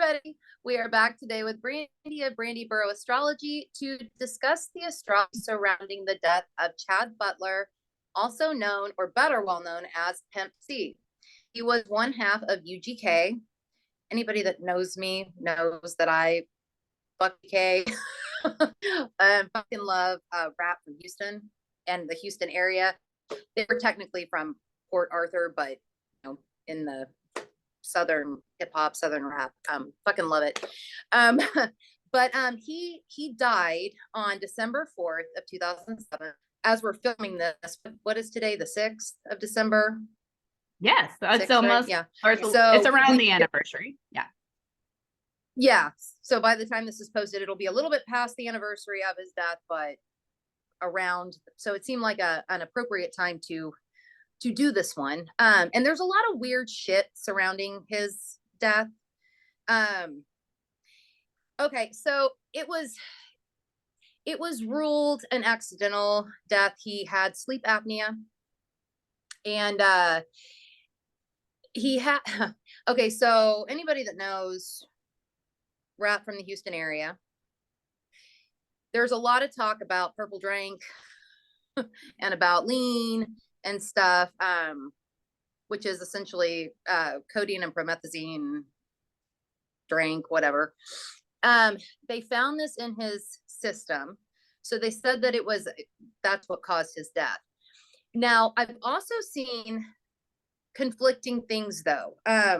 everybody. We are back today with Brandy of Brandy Borough Astrology to discuss the astrology surrounding the death of Chad Butler, also known or better well known as Pimp C. He was one half of UGK. Anybody that knows me knows that I fuck K and fucking love rap from Houston and the Houston area. They were technically from Port Arthur, but you know, in the Southern hip hop, Southern rap. Fucking love it. But he died on December 4th of 2007. As we're filming this, what is today? The 6th of December? Yes. It's almost, right? Yeah. So it's around the anniversary. Yeah. Yeah. So by the time this is posted, it'll be a little bit past the anniversary of his death, but around. So it seemed like an appropriate time to do this one. And there's a lot of weird shit surrounding his death. Okay, so it was ruled an accidental death. He had sleep apnea, and he had okay, so anybody that knows rap from the Houston area, there's a lot of talk about purple drink and about lean and stuff, which is essentially codeine and promethazine drink, whatever. They found this in his system. So they said that that's what caused his death. Now, I've also seen conflicting things though. I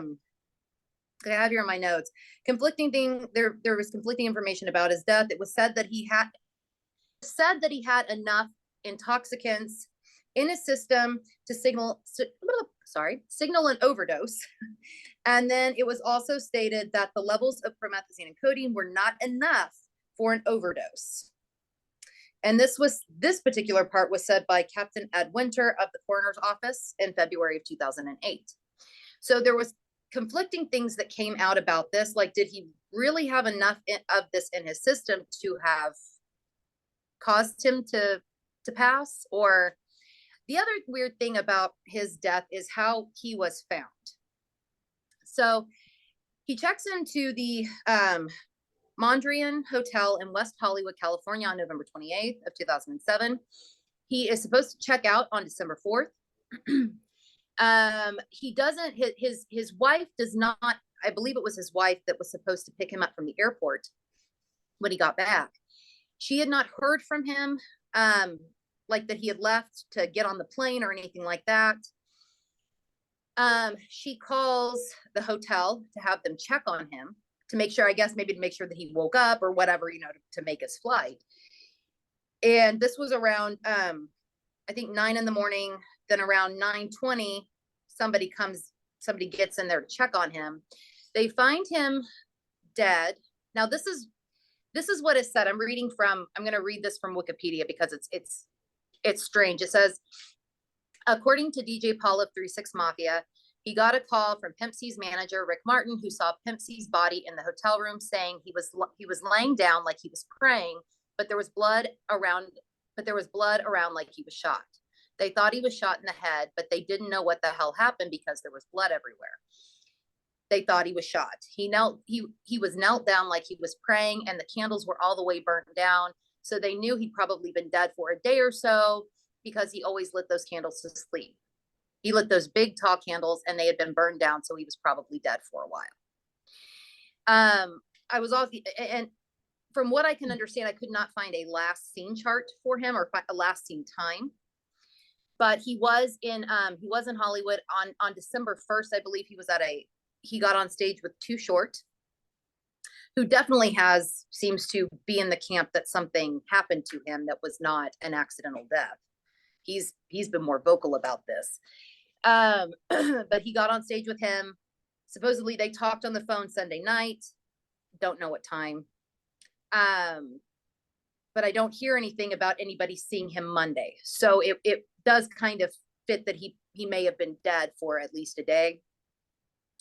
have here in my notes, conflicting thing. There was conflicting information about his death. It was said that he had enough intoxicants in his system to signal an overdose. And then it was also stated that the levels of promethazine and codeine were not enough for an overdose. And this particular part was said by Captain Ed Winter of the coroner's office in February of 2008. So there was conflicting things that came out about this. Like, did he really have enough of this in his system to have caused him to pass? Or the other weird thing about his death is how he was found. So he checks into the Mondrian Hotel in West Hollywood, California on November 28th of 2007. He is supposed to check out on December 4th. He doesn't, his wife does not, I believe it was his wife that was supposed to pick him up from the airport when he got back. She had not heard from him, like that he had left to get on the plane or anything like that. She calls the hotel to have them check on him to make sure, I guess maybe to make sure that he woke up or whatever, to make his flight. And this was around, I think 9 a.m. Then around 9:20, somebody gets in there to check on him. They find him dead. Now this is what is said. I'm going to read this from Wikipedia because it's strange. It says, according to DJ Paul of 3-6 Mafia, he got a call from Pimp C's manager, Rick Martin, who saw Pimp C's body in the hotel room, saying he was laying down like he was praying, but there was blood around like he was shot. They thought he was shot in the head, but they didn't know what the hell happened because there was blood everywhere. They thought he was shot. He was knelt down like he was praying, and the candles were all the way burnt down. So they knew he'd probably been dead for a day or so because he always lit those candles to sleep. He lit those big tall candles and they had been burned down. So he was probably dead for a while. I was off, and from what I can understand, I could not find a last scene chart for him or a last scene time. But he was in Hollywood on December 1st. I believe he got on stage with Too Short, who definitely seems to be in the camp that something happened to him that was not an accidental death. He's been more vocal about this. But he got on stage with him. Supposedly they talked on the phone Sunday night. Don't know what time. But I don't hear anything about anybody seeing him Monday. So it does kind of fit that he may have been dead for at least a day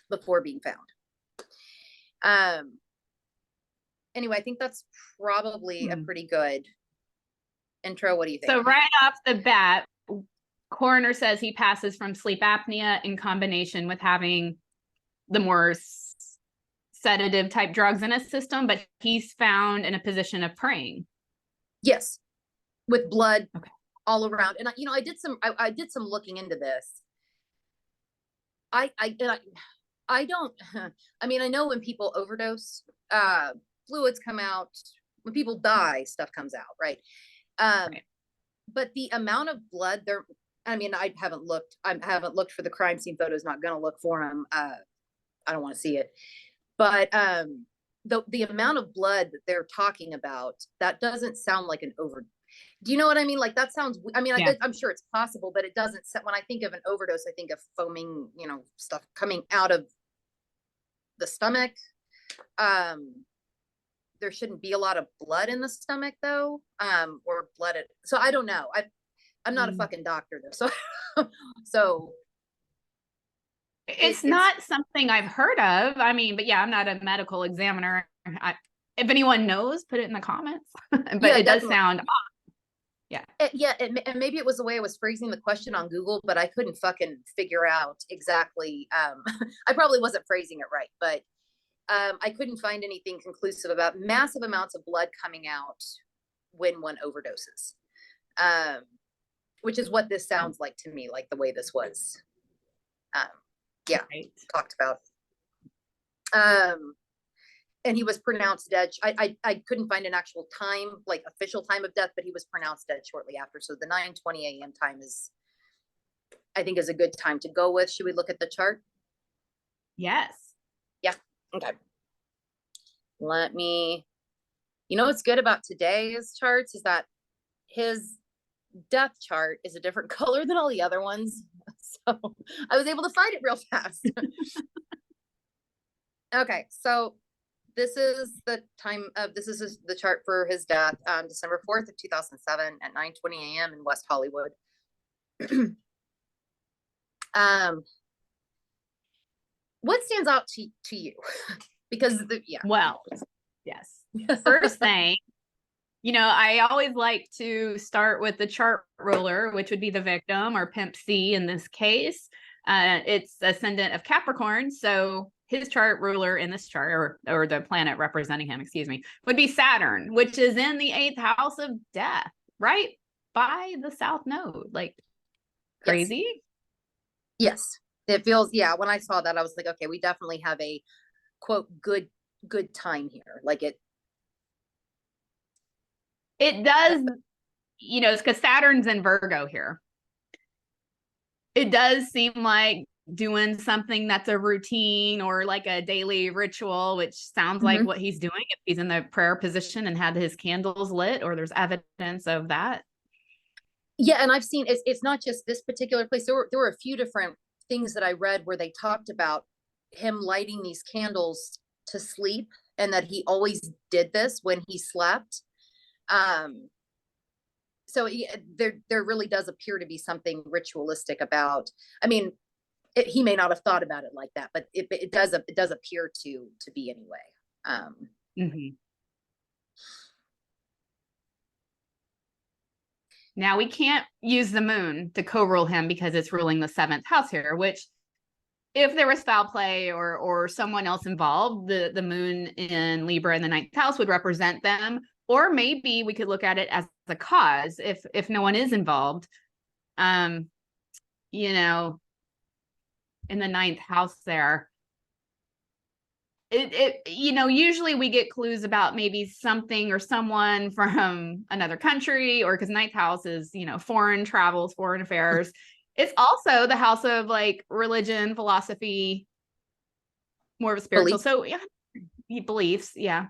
before being found. Anyway, I think that's probably a pretty good intro. What do you think? So right off the bat, coroner says he passes from sleep apnea in combination with having the more sedative type drugs in his system, but he's found in a position of praying. Yes, with blood okay. all around. And I did some looking into this. I don't. I mean, I know when people overdose, fluids come out. When people die, stuff comes out, right? Right. But the amount of blood there. I mean, I haven't looked for the crime scene photos. Not going to look for them. I don't want to see it. But the amount of blood that they're talking about, that doesn't sound like an over. Do you know what I mean? Like that sounds, I mean, yeah. I'm sure it's possible, but it doesn't, when I think of an overdose, I think of foaming, stuff coming out of the stomach. There shouldn't be a lot of blood in the stomach though, or blood. So I don't know. I'm not a fucking doctor though. So it's not something I've heard of. I mean, but yeah, I'm not a medical examiner. If anyone knows, put it in the comments. But yeah, it does sound odd. Yeah. And maybe it was the way I was phrasing the question on Google, but I couldn't fucking figure out exactly. I probably wasn't phrasing it right, but I couldn't find anything conclusive about massive amounts of blood coming out when one overdoses, which is what this sounds like to me, like the way this was. Right. Talked about. And he was pronounced dead. I couldn't find an actual time, like official time of death, but he was pronounced dead shortly after. So the 9:20 a.m. time I think is a good time to go with. Should we look at the chart? Yes. Yeah. Okay. Let me, what's good about today's charts is that his death chart is a different color than all the other ones. So I was able to find it real fast. Okay. So this is the time of, this is the chart for his death on December 4th of 2007 at 9:20 a.m. in West Hollywood. What stands out to you? Because well, yes. First thing, I always like to start with the chart ruler, which would be the victim, or Pimp C in this case. It's ascendant of Capricorn, so his chart ruler in this chart, or the planet representing him, excuse me, would be Saturn, which is in the 8th house of death, right by the South Node. Like crazy. Yes. It feels, when I saw that, I was like, okay, we definitely have a quote good time here. Like it does, it's because Saturn's in Virgo here. It does seem like doing something that's a routine or like a daily ritual, which sounds like what he's doing if he's in the prayer position and had his candles lit, or there's evidence of that. Yeah, and I've seen it's not just this particular place. There were a few different things that I read where they talked about him lighting these candles to sleep, and that he always did this when he slept. So there really does appear to be something ritualistic about. I mean, he may not have thought about it like that, but it does appear to be anyway. Now we can't use the moon to co-rule him because it's ruling the 7th house here, which if there was foul play or someone else involved, the moon in Libra in the 9th house would represent them. Or maybe we could look at it as the cause if no one is involved. In the 9th house there. Usually we get clues about maybe something or someone from another country, or because 9th house is, foreign travels, foreign affairs. It's also the house of like religion, philosophy, more of a spiritual. So yeah, beliefs. Yeah.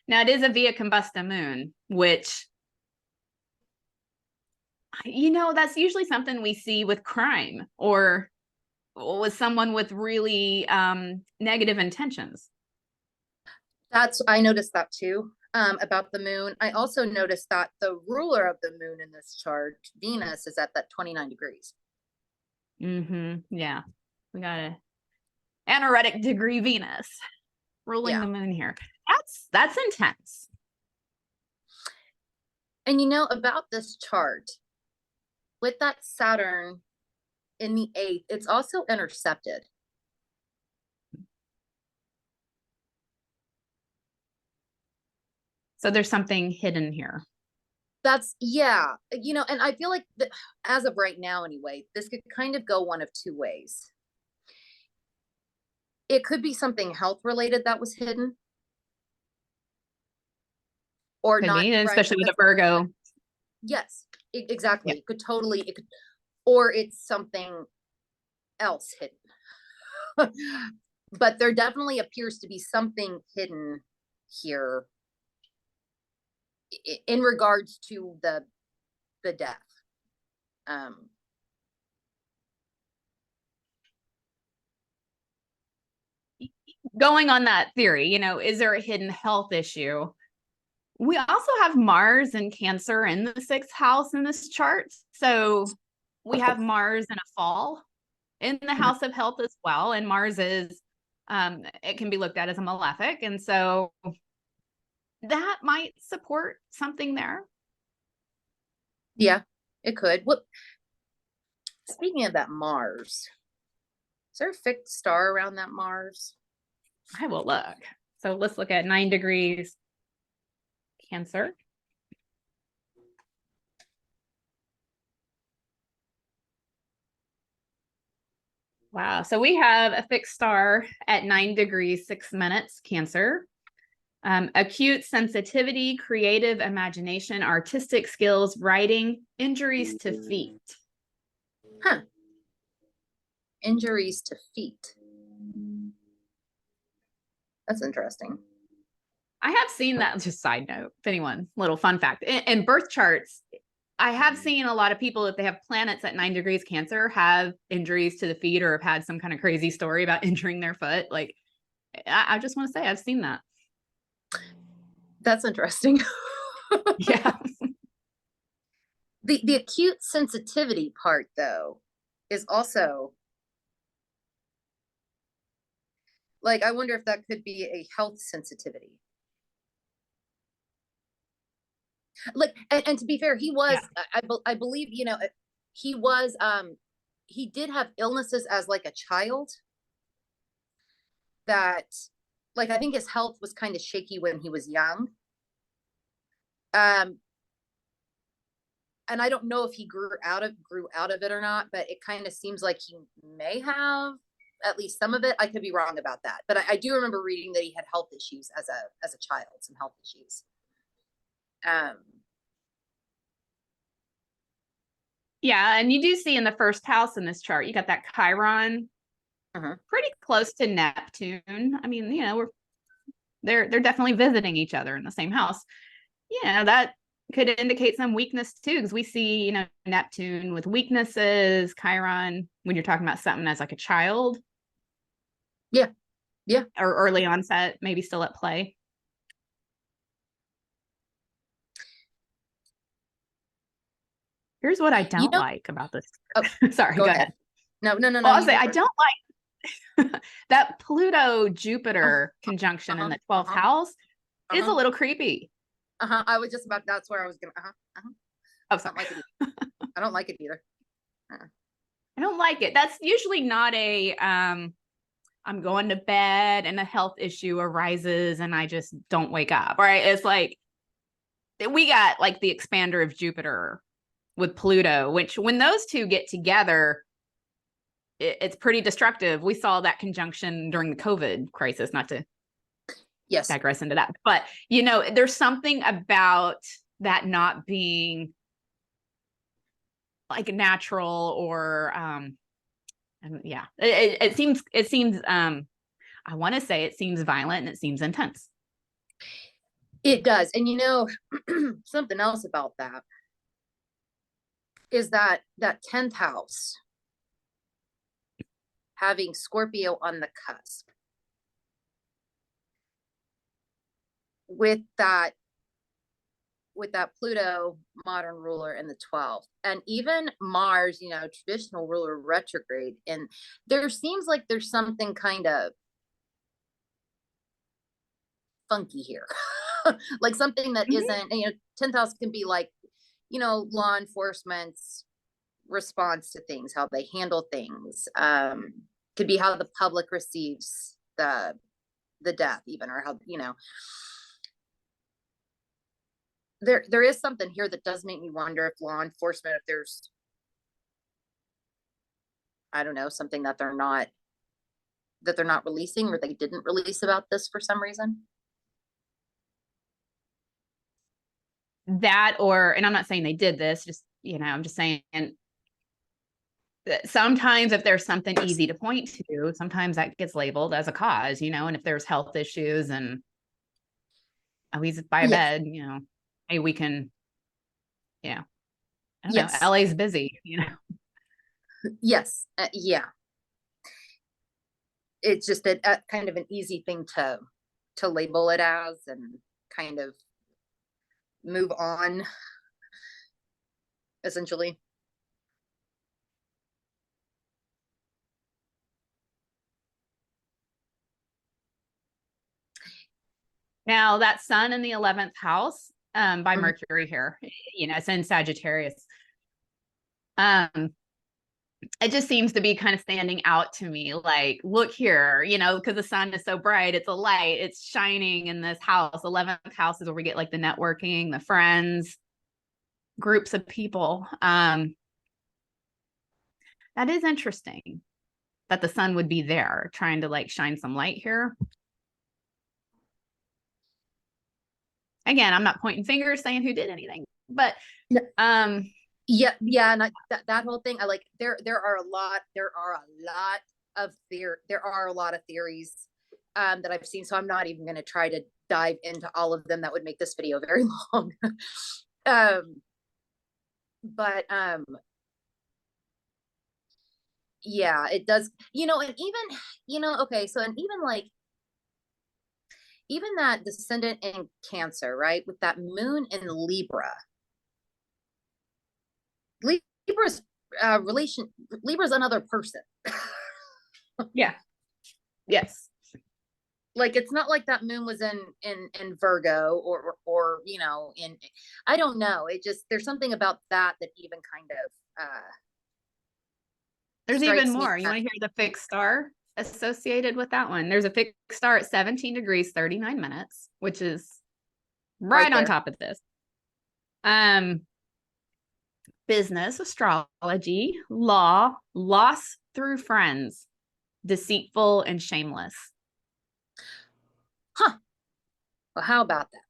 Now it is a via combusta moon, which, that's usually something we see with crime or with someone with really negative intentions. I noticed that too, about the moon. I also noticed that the ruler of the moon in this chart, Venus, is at that 29 degrees. Yeah. We got a anaretic degree Venus ruling the moon here. That's intense. And about this chart, with that Saturn in the 8th, it's also intercepted. So there's something hidden here. That's, yeah, and I feel like as of right now anyway, this could kind of go one of two ways. It could be something health related that was hidden or Could not, be, right? especially with a Virgo. Yes, exactly. Yeah. It could totally, or it's something else hidden. But there definitely appears to be something hidden here in regards to the death. Going on that theory, is there a hidden health issue? We also have Mars and Cancer in the 6th house in this chart. So we have Mars in a fall in the house of health as well. And Mars is, it can be looked at as a malefic. And so that might support something there. Yeah, it could. What? Speaking of that Mars, is there a fixed star around that Mars? I will look. So let's look at 9 degrees Cancer. Wow. So we have a fixed star at 9 degrees, 6 minutes, Cancer. Acute sensitivity, creative imagination, artistic skills, writing, injuries to feet. Huh. Injuries to feet. That's interesting. I have seen that, just side note, if anyone, little fun fact. In birth charts, I have seen a lot of people, if they have planets at 9 degrees Cancer, have injuries to the feet or have had some kind of crazy story about injuring their foot. Like, I just want to say I've seen that. That's interesting. Yeah. The acute sensitivity part, though, is also like, I wonder if that could be a health sensitivity. Like, and to be fair, he was, Yeah. I believe, he was, he did have illnesses as like a child that, like, I think his health was kind of shaky when he was young. And I don't know if he grew out of it or not, but it kind of seems like he may have at least some of it. I could be wrong about that, but I do remember reading that he had health issues as a child, some health issues. Yeah, and you do see in the 1st house in this chart, you got that Chiron, pretty close to Neptune. I mean, they're definitely visiting each other in the same house. That could indicate some weakness too, because we see, Neptune with weaknesses, Chiron when you're talking about something as like a child. Yeah. Or early onset, maybe still at play. Here's what I don't like about this. Oh, sorry, go ahead. No. Well, I'll say I don't like that Pluto Jupiter conjunction in the 12th house is a little creepy. I was just about, that's where I was gonna, Oh, sorry. I don't like it either. I don't like it. That's usually not a, I'm going to bed and a health issue arises and I just don't wake up, right? It's like, we got like the expander of Jupiter with Pluto, which when those two get together, it's pretty destructive. We saw that conjunction during the COVID crisis, not to digress into that. But, there's something about that not being like natural or, yeah, it seems, I want to say it seems violent and it seems intense. It does. And something else about that is that 10th house having Scorpio on the cusp with that Pluto modern ruler in the 12th, and even Mars, traditional ruler retrograde. And there seems like there's something kind of funky here. Like something that isn't, 10th house can be like, law enforcement, response to things, how they handle things. Could be how the public receives the death, even, or how, there is something here that does make me wonder if law enforcement, if there's, I don't know, something that they're not releasing, or they didn't release about this for some reason. That, or, and I'm not saying they did this, just, I'm just saying that sometimes if there's something easy to point to, sometimes that gets labeled as a cause, and if there's health issues and he's by a bed, hey, we can, I don't know, LA's busy, Yes. Yeah. It's just a kind of an easy thing to label it as, and kind of move on, essentially. Now that sun in the 11th house by Mercury here, it's in Sagittarius. It just seems to be kind of standing out to me, like, look here, because the sun is so bright, it's a light, it's shining in this house. 11th house is where we get like the networking, the friends, groups of people. That is interesting that the sun would be there trying to like shine some light here. Again, I'm not pointing fingers saying who did anything, but yeah, and that whole thing, I like, there are a lot of theories that I've seen, so I'm not even going to try to dive into all of them. That would make this video very long. But yeah, it does, and even, okay, so, and even like, even that descendant in Cancer, right, with that moon in Libra's Libra's another person. Yeah. Yes. Like, it's not like that moon was in Virgo, or in, I don't know, it just, there's something about that even kind of there's even more. You want to hear the fixed star associated with that one? There's a fixed star at 17 degrees 39 minutes, which is right on top of this. Business, astrology, law, loss through friends, deceitful and shameless. Huh. Well, how about that?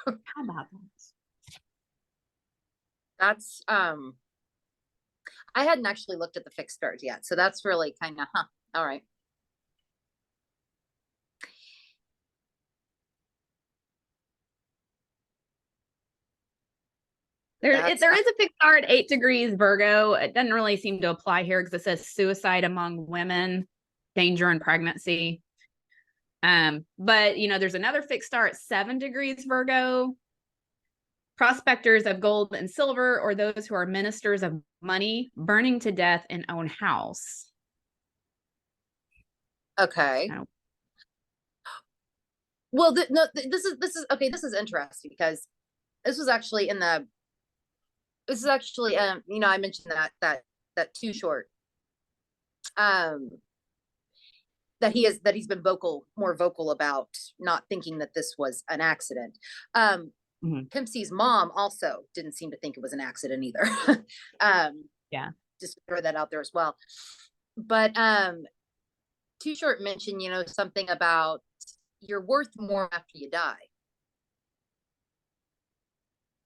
How about that? That's I hadn't actually looked at the fixed stars yet, so that's really kind of all right. There is a fixed star at 8 degrees Virgo. It doesn't really seem to apply here because it says suicide among women, danger in pregnancy. But there's another fixed star at 7 degrees Virgo. Prospectors of gold and silver, or those who are ministers of money, burning to death in own house. Okay. Well, this is okay. This is interesting because this was actually I mentioned that Too Short, that he's been more vocal about not thinking that this was an accident. Pimp C's mom also didn't seem to think it was an accident either. Yeah, just to throw that out there as well. But Too Short mentioned, something about you're worth more after you die.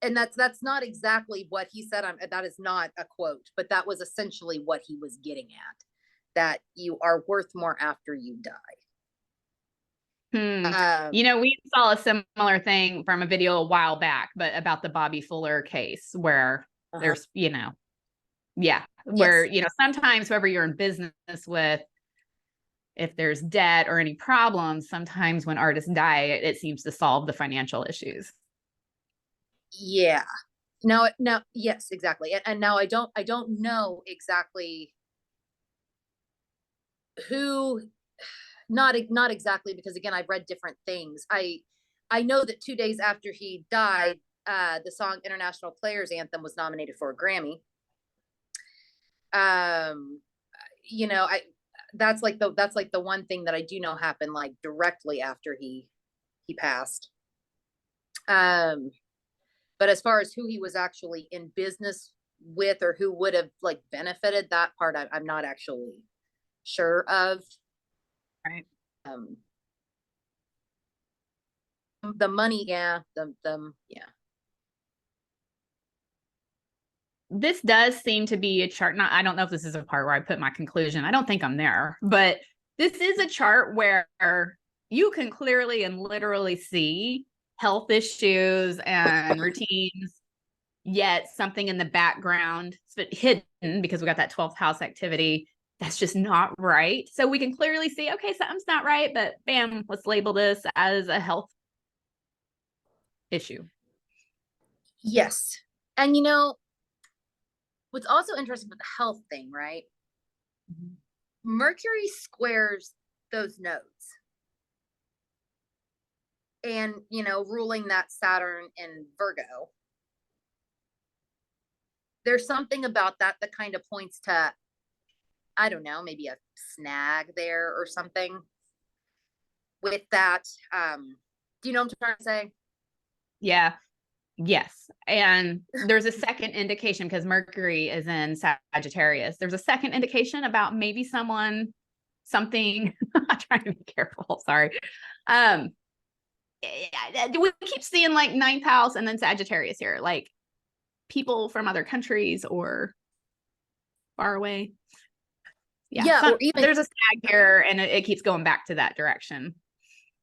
And that's not exactly what he said. That is not a quote, but that was essentially what he was getting at, that you are worth more after you die. We saw a similar thing from a video a while back, but about the Bobby Fuller case where there's, where, sometimes whoever you're in business with, if there's debt or any problems, sometimes when artists die, it seems to solve the financial issues. Yeah. Now, yes, exactly. And now I don't know exactly who, not exactly, because again, I've read different things. I know that 2 days after he died, the song International Players Anthem was nominated for a Grammy. You know, that's like the one thing that I do know happened like directly after he passed. But as far as who he was actually in business with or who would have like benefited, that part I'm not actually sure of. Right. The money, yeah, yeah. This does seem to be a chart. Not, I don't know if this is a part where I put my conclusion. I don't think I'm there, but this is a chart where you can clearly and literally see health issues and routines, yet something in the background hidden because we got that 12th house activity. That's just not right. So we can clearly see, okay, something's not right, but bam, let's label this as a health issue. Yes. And you know, what's also interesting with the health thing, right? Mm-hmm. Mercury squares those nodes. And, you know, ruling that Saturn in Virgo. There's something about that that kind of points to, I don't know, maybe a snag there or something with that. Do you know what I'm trying to say? Yeah. Yes. And there's a second indication because Mercury is in Sagittarius. There's a second indication about maybe something, I'm trying to be careful. Sorry. We keep seeing like 9th house and then Sagittarius here, like people from other countries or far away. Yeah. Or even there's a snag here and it keeps going back to that direction.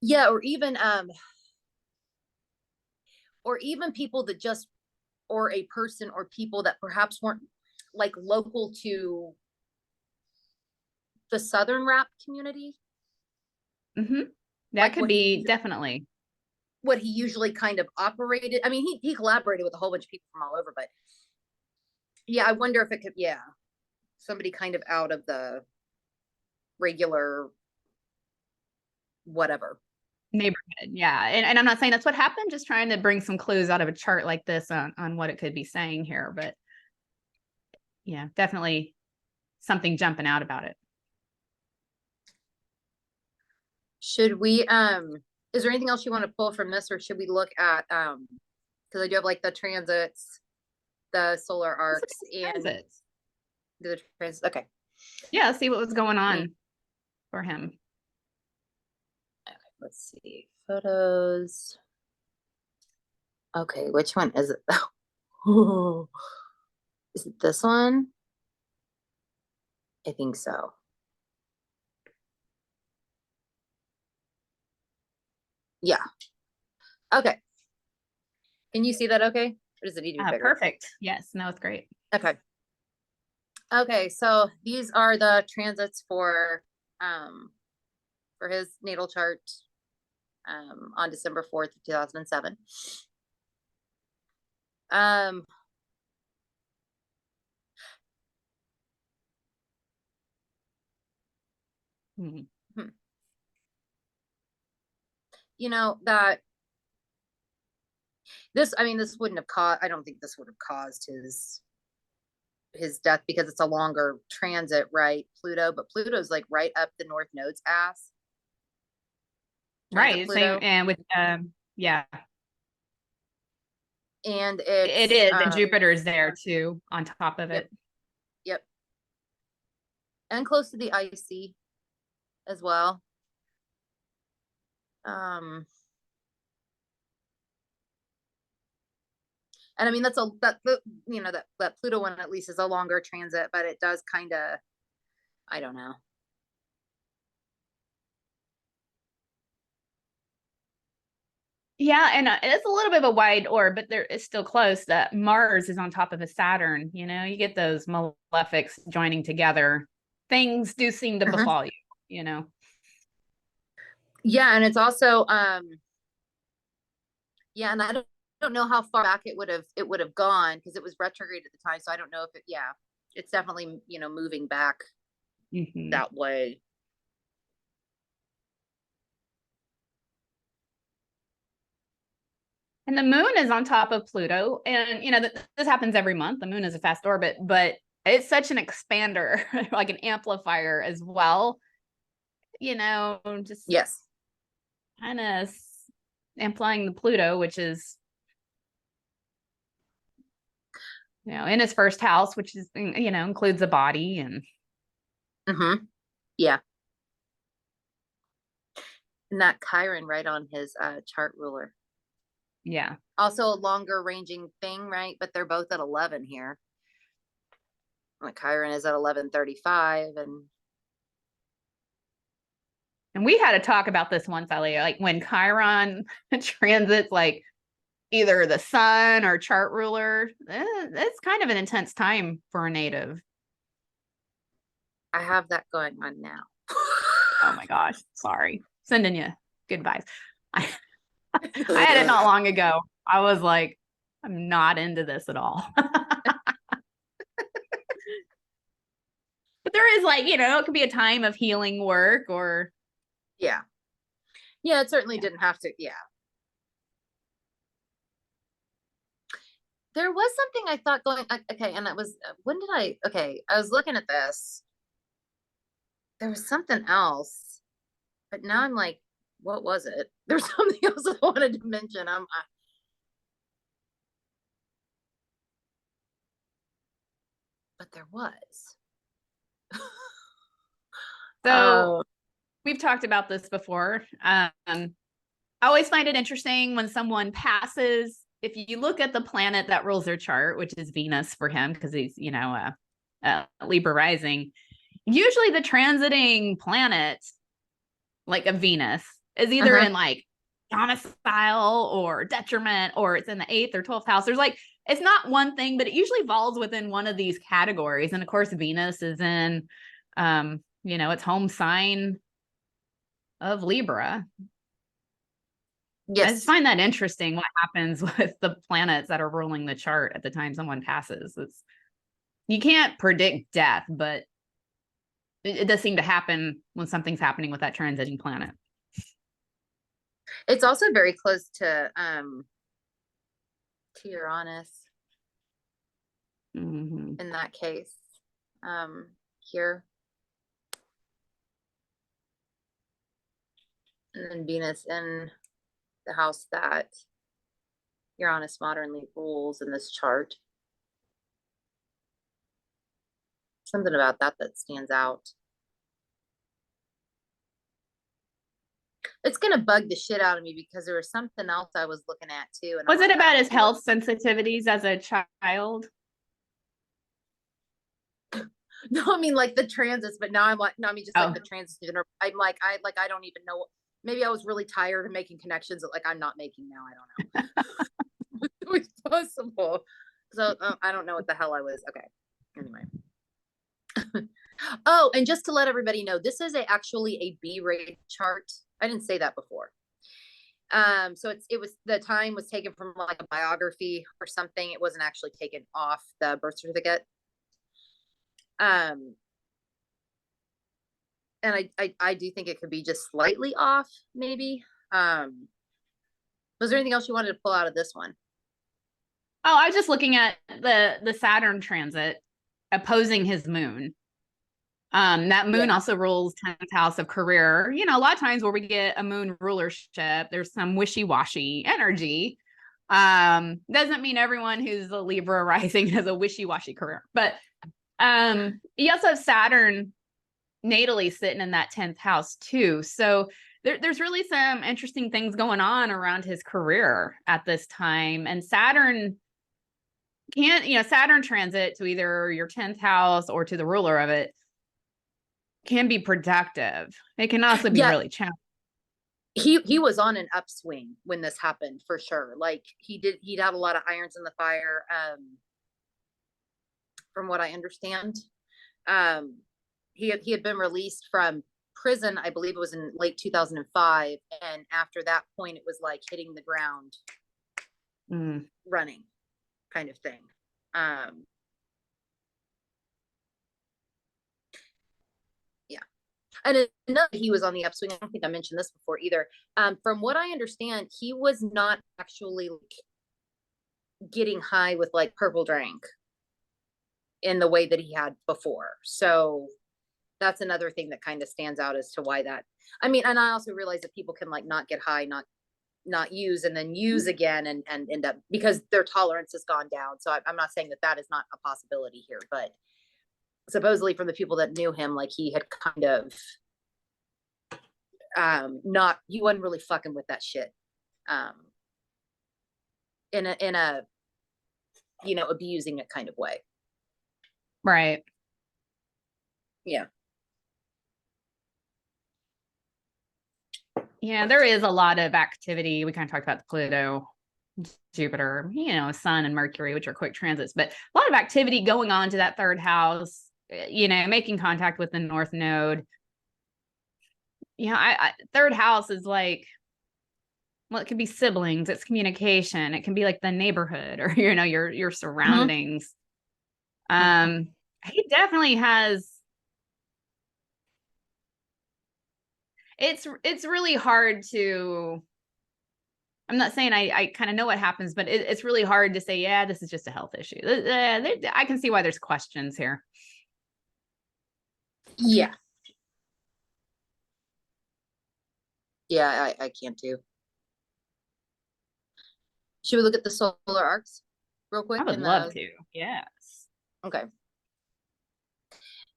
Yeah. Or even people that just, or a person or people that perhaps weren't like local to the Southern rap community. Mm-hmm. That like could be definitely what he usually kind of operated. I mean, he collaborated with a whole bunch of people from all over, but yeah, I wonder if it could, somebody kind of out of the regular whatever neighborhood. Yeah. And I'm not saying that's what happened, just trying to bring some clues out of a chart like this on what it could be saying here. But yeah, definitely something jumping out about it. Should we, is there anything else you want to pull from this, or should we look at, because I do have like the transits, the solar arcs, and the transits. Okay. Yeah, see what was going on for him. Okay, let's see. Photos. Okay, which one is it? Oh, is it this one? I think so. Yeah. Okay. Can you see that okay? Or does it need to be bigger? Perfect. Yes. No, it's great. Okay. Okay, so these are the transits for his natal chart on December 4th, 2007. You know, that this, I mean, this wouldn't have caused, I don't think this would have caused his death because it's a longer transit, right? Pluto, but Pluto's like right up the North Node's ass. Right. Same, and with yeah. And it is, and Jupiter's there too on top of it. Yep. And close to the IC as well. And I mean, that Pluto one at least is a longer transit, but it does kind of, I don't know. Yeah, and it's a little bit of a wide orb, but there is still close. That Mars is on top of a Saturn. You know, you get those malefics joining together. Things do seem to befall you. You know. Yeah, and it's also yeah, and I don't know how far back it would have gone because it was retrograde at the time. So I don't know if it's definitely moving back that way. And the moon is on top of Pluto. And, this happens every month. The moon is a fast orbit, but it's such an expander, like an amplifier as well. Just Yes. kind of implying the Pluto, which is, in his first house, which is, includes the body and. Yeah. And that Chiron right on his chart ruler. Yeah. Also a longer ranging thing, right? But they're both at 11 here. Like Chiron is at 11:35, and we had to talk about this once, Ellie, like when Chiron transits like either the sun or chart ruler, it's kind of an intense time for a native. I have that going on now. Oh my gosh, sorry. Sending you good vibes. I had it not long ago. I was like, I'm not into this at all. But there is it could be a time of healing work or. Yeah. Yeah, it certainly didn't have to. Yeah. There was something I thought going, okay, and that was, I was looking at this. There was something else, but now I'm like, what was it? There's something else I wanted to mention. But there was. So we've talked about this before. I always find it interesting when someone passes. If you look at the planet that rules their chart, which is Venus for him, because he's, Libra rising, usually the transiting planet, like a Venus, is either in like domicile or detriment, or it's in the 8th or 12th house. There's it's not one thing, but it usually falls within one of these categories. And of course, Venus is in, its home sign of Libra. Yes. I just find that interesting what happens with the planets that are ruling the chart at the time someone passes. You can't predict death, but it does seem to happen when something's happening with that transiting planet. It's also very close to Uranus in that case. Here. And then Venus in the house that Uranus modernly rules in this chart. Something about that stands out. It's gonna bug the shit out of me because there was something else I was looking at too. And was it about his health sensitivities as a child? No, I mean like the transits, but now I'm like, no, I mean just like the transits. I'm like, I don't even know. Maybe I was really tired of making connections that I'm not making now. I don't know. It was possible. So I don't know what the hell I was. Okay. Anyway. Oh, and just to let everybody know, this is actually a B-rated chart. I didn't say that before. So the time was taken from like a biography or something. It wasn't actually taken off the birth certificate. And I do think it could be just slightly off, maybe. Was there anything else you wanted to pull out of this one? Oh, I was just looking at the Saturn transit opposing his moon. That moon also rules 10th house of career. A lot of times where we get a moon rulership, there's some wishy-washy energy. Doesn't mean everyone who's a Libra rising has a wishy-washy career, but you also have Saturn natally sitting in that 10th house too. So there's really some interesting things going on around his career at this time. And Saturn Saturn transit to either your 10th house or to the ruler of it can be productive. It can also be really challenging. He was on an upswing when this happened for sure. Like he'd had a lot of irons in the fire. From what I understand, he had been released from prison. I believe it was in late 2005, and after that point, it was like hitting the ground, running, kind of thing. Yeah, and he was on the upswing. I don't think I mentioned this before either. From what I understand, he was not actually getting high with like purple drank. in the way that he had before. So that's another thing that kind of stands out as to why that. I mean, and I also realize that people can like not get high, not use, and then use again, and end up, because their tolerance has gone down. So I'm not saying that that is not a possibility here, but supposedly from the people that knew him, like he had kind of not, he wasn't really fucking with that shit in a you know, abusing it kind of way. Right. Yeah. Yeah, there is a lot of activity. We kind of talked about the Pluto, Jupiter, you know, Sun and Mercury, which are quick transits, but a lot of activity going on to that third house, you know, making contact with the North Node. You know, third house is like, well, it could be siblings, it's communication, it can be like the neighborhood or, you know, your surroundings. He definitely has. It's really hard to, I'm not saying I kind of know what happens, but it's really hard to say, yeah, this is just a health issue. I can see why there's questions here. Yeah. Yeah, I can't do. Should we look at the solar arcs real quick? I would love to. Yes. Okay.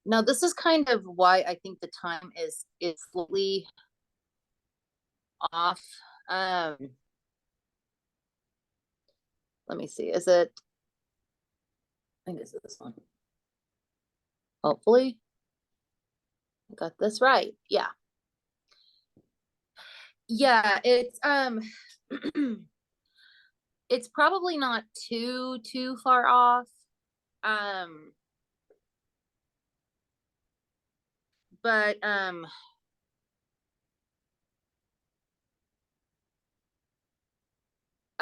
Now this is kind of why I think the time is slightly off. Let me see. Is it? I think it's this one. Hopefully, I got this right. Yeah. Yeah, it's it's probably not too far off. But I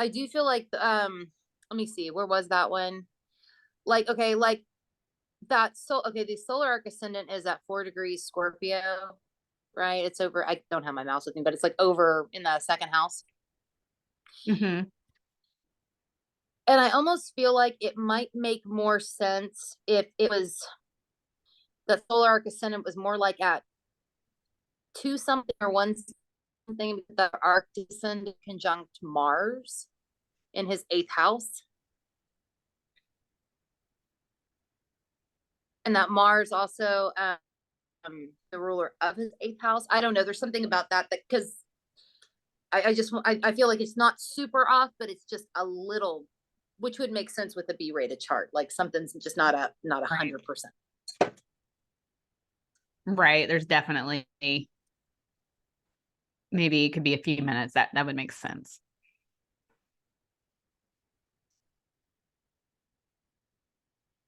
do feel like let me see, where was that one? Like, okay, like that, so okay, the solar arc ascendant is at 4 degrees Scorpio, right? It's over, I don't have my mouse with me, but it's like over in the second house. Mm-hmm. And I almost feel like it might make more sense if it was, the solar arc ascendant was more like at 2 something or 1 something, the arc descendant conjunct Mars in his 8th house. And that Mars also the ruler of his 8th house. I don't know. There's something about that because I feel like it's not super off, but it's just a little, which would make sense with a B-rated chart. Like something's just not 100%. Right. There's definitely, maybe it could be a few minutes. That would make sense.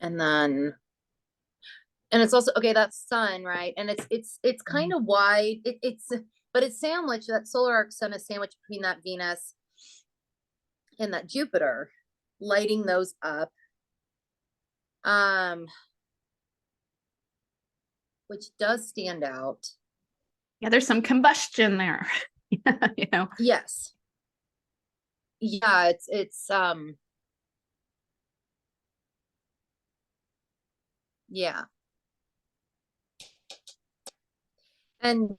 And then, and it's also, okay, that's Sun, right? And it's kind of wide. But it's sandwiched, that solar arc sun is sandwiched between that Venus and that Jupiter, lighting those up. Which does stand out. Yeah, there's some combustion there. You know. Yes. Yeah, it's yeah. And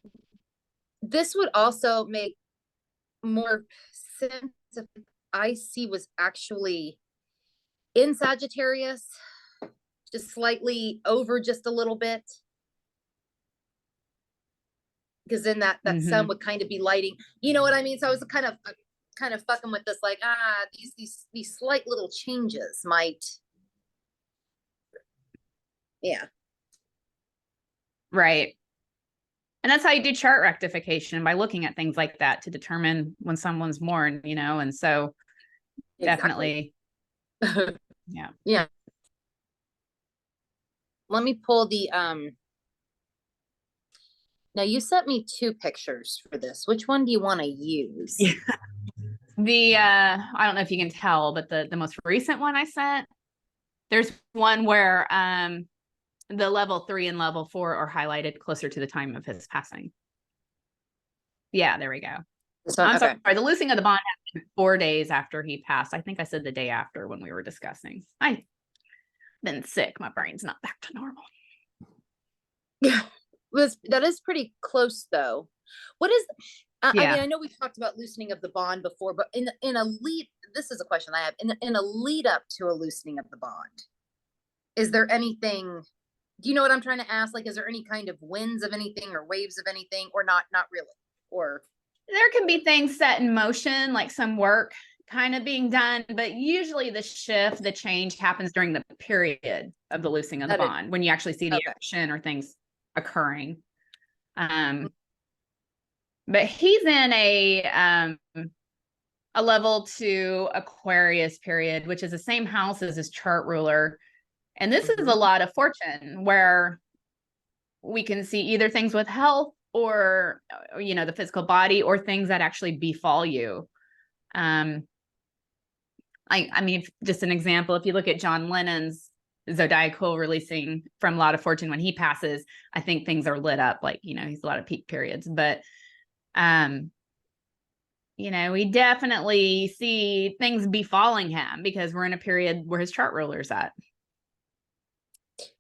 this would also make more sense if IC was actually in Sagittarius, just slightly over just a little bit. Because then that sun would kind of be lighting, you know what I mean? So I was kind of fucking with this, like, these slight little changes might, yeah. Right. And that's how you do chart rectification, by looking at things like that to determine when someone's born, you know, and so definitely. Yeah. Yeah. Let me pull the, now you sent me 2 pictures for this. Which one do you want to use? Yeah. The, I don't know if you can tell, but the most recent one I sent, there's one where, the level 3 and level 4 are highlighted closer to the time of his passing. Yeah, there we go. I'm sorry. The loosing of the bond happened 4 days after he passed. I think I said the day after when we were discussing. been sick. My brain's not back to normal. Yeah, that is pretty close though. What is, I mean, I know we've talked about loosening of the bond before, but in a lead, this is a question I have, in a lead up to a loosening of the bond, is there anything, do you know what I'm trying to ask? Like, is there any kind of winds of anything or waves of anything, or not really? Or there can be things set in motion, like some work kind of being done, but usually the shift, the change happens during the period of the loosening of the bond, when you actually see the action or things occurring. But he's in a level 2 Aquarius period, which is the same house as his chart ruler. And this is a lot of fortune, where we can see either things with health or, you know, the physical body, or things that actually befall you. I mean, just an example, if you look at John Lennon's zodiacal releasing from Lot of Fortune, when he passes, I think things are lit up, like, you know, he's a lot of peak periods, but, you know, we definitely see things befalling him because we're in a period where his chart ruler's at.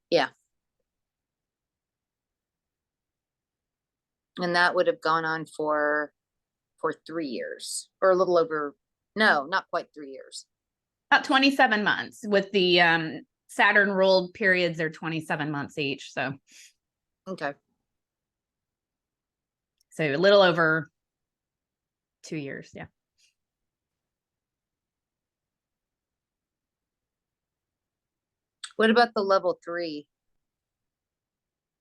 Yeah. And that would have gone on for 3 years, or a little over, no, not quite 3 years. About 27 months with the Saturn ruled periods are 27 months each. So, okay. So a little over 2 years. Yeah. What about the level 3?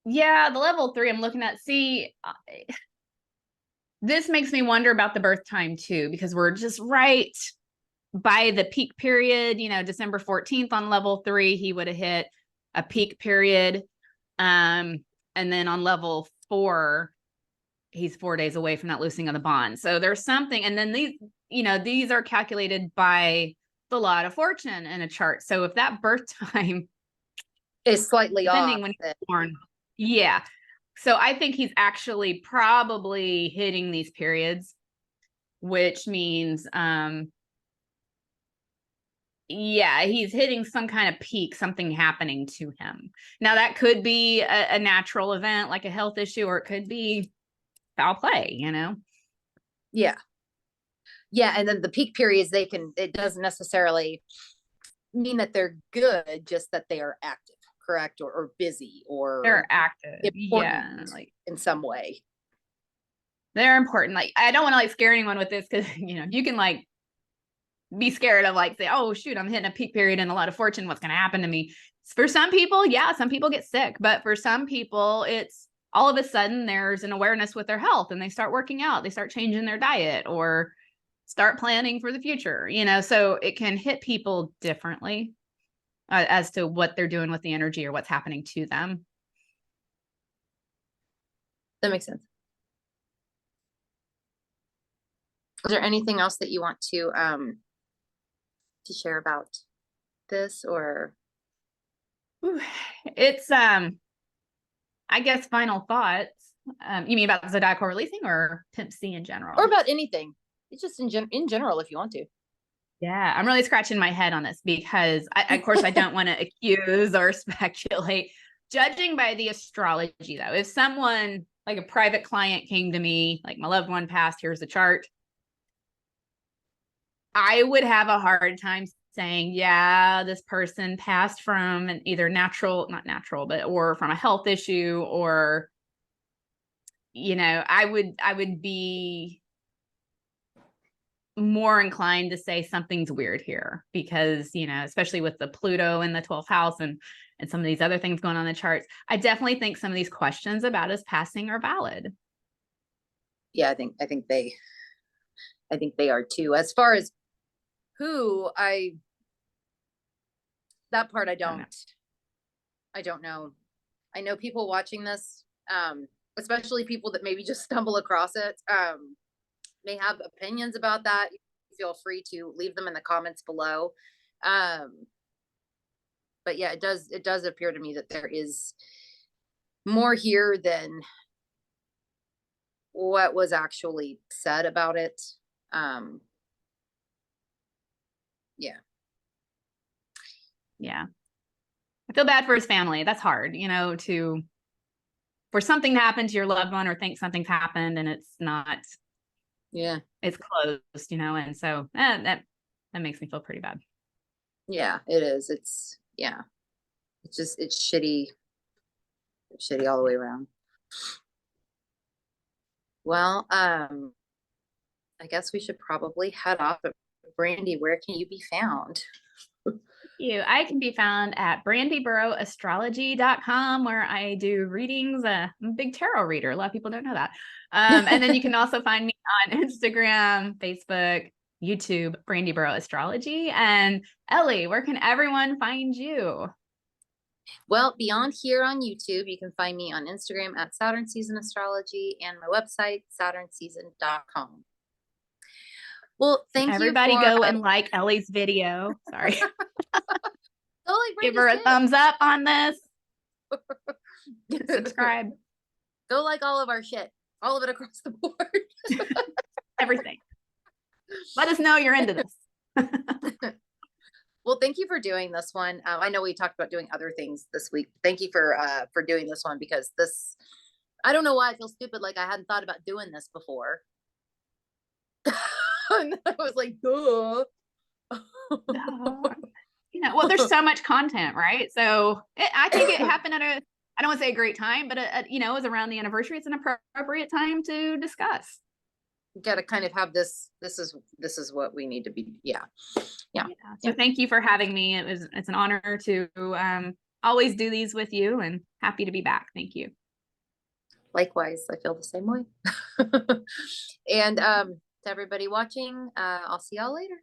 Yeah, the level 3 I'm looking at. See, this makes me wonder about the birth time too, because we're just right by the peak period. You know, December 14th on level 3, he would have hit a peak period. And then on level 4, he's 4 days away from that loosening of the bond. So there's something. And then these, you know, these are calculated by the Lot of Fortune in a chart. So if that birth time is slightly off when he's born, yeah. So I think he's actually probably hitting these periods, which means, yeah, he's hitting some kind of peak, something happening to him. Now that could be a natural event, like a health issue, or it could be foul play, you know? Yeah. Yeah. And then the peak periods, it doesn't necessarily mean that they're good, just that they are active, correct? Or busy, or they're active. Yeah. Like in some way. They're important. Like, I don't want to like scare anyone with this, because, you know, you can like be scared of like, say, oh shoot, I'm hitting a peak period and a lot of fortune. What's going to happen to me? For some people, yeah, some people get sick, but for some people, it's all of a sudden there's an awareness with their health and they start working out, they start changing their diet, or start planning for the future, you know, so it can hit people differently as to what they're doing with the energy or what's happening to them. That makes sense. Is there anything else that you want to share about this, or? It's I guess final thoughts. You mean about zodiacal releasing or Pimp C in general? Or about anything. It's just in general, if you want to. Yeah, I'm really scratching my head on this because of course I don't want to accuse or speculate. Judging by the astrology though, if someone like a private client came to me, like my loved one passed, here's the chart, I would have a hard time saying, yeah, this person passed from an either not natural, but or from a health issue, or, you know, I would be more inclined to say something's weird here, because, you know, especially with the Pluto in the 12th house and some of these other things going on in the charts, I definitely think some of these questions about his passing are valid. Yeah, I think they are too. As far as who, that part I don't know. I know people watching this, especially people that maybe just stumble across it, may have opinions about that. Feel free to leave them in the comments below. But yeah, it does appear to me that there is more here than what was actually said about it. Yeah. Yeah. I feel bad for his family. That's hard, you know, for something to happen to your loved one or think something's happened and it's not, Yeah. it's closed, you know, and so that makes me feel pretty bad. Yeah, it is. Yeah. It's shitty. It's shitty all the way around. Well, I guess we should probably head off. But Brandy, where can you be found? I can be found at brandyboroughAstrology.com, where I do readings. I'm a big tarot reader. A lot of people don't know that. And then you can also find me on Instagram, Facebook, YouTube, Brandy Borough Astrology. And Ellie, where can everyone find you? Well, beyond here on YouTube, you can find me on Instagram at Saturn Season Astrology and my website, SaturnSeason.com. Well, thank Everybody you for go and like Ellie's video. Sorry. go like Give her a thumbs up on this. Subscribe. Go like all of our shit, all of it across the board. Everything. Let us know you're into this. Well, thank you for doing this one. I know we talked about doing other things this week. Thank you for doing this one, because this, I don't know why I feel stupid. Like I hadn't thought about doing this before. And I was like, duh. You know, well, there's so much content, right? So I think it happened at I don't want to say a great time, but you know, it was around the anniversary. It's an appropriate time to discuss. Got to kind of have this is what we need to be. Yeah. So thank you for having me. It's an honor to always do these with you, and happy to be back. Thank you. Likewise, I feel the same way. And to everybody watching, I'll see y'all later.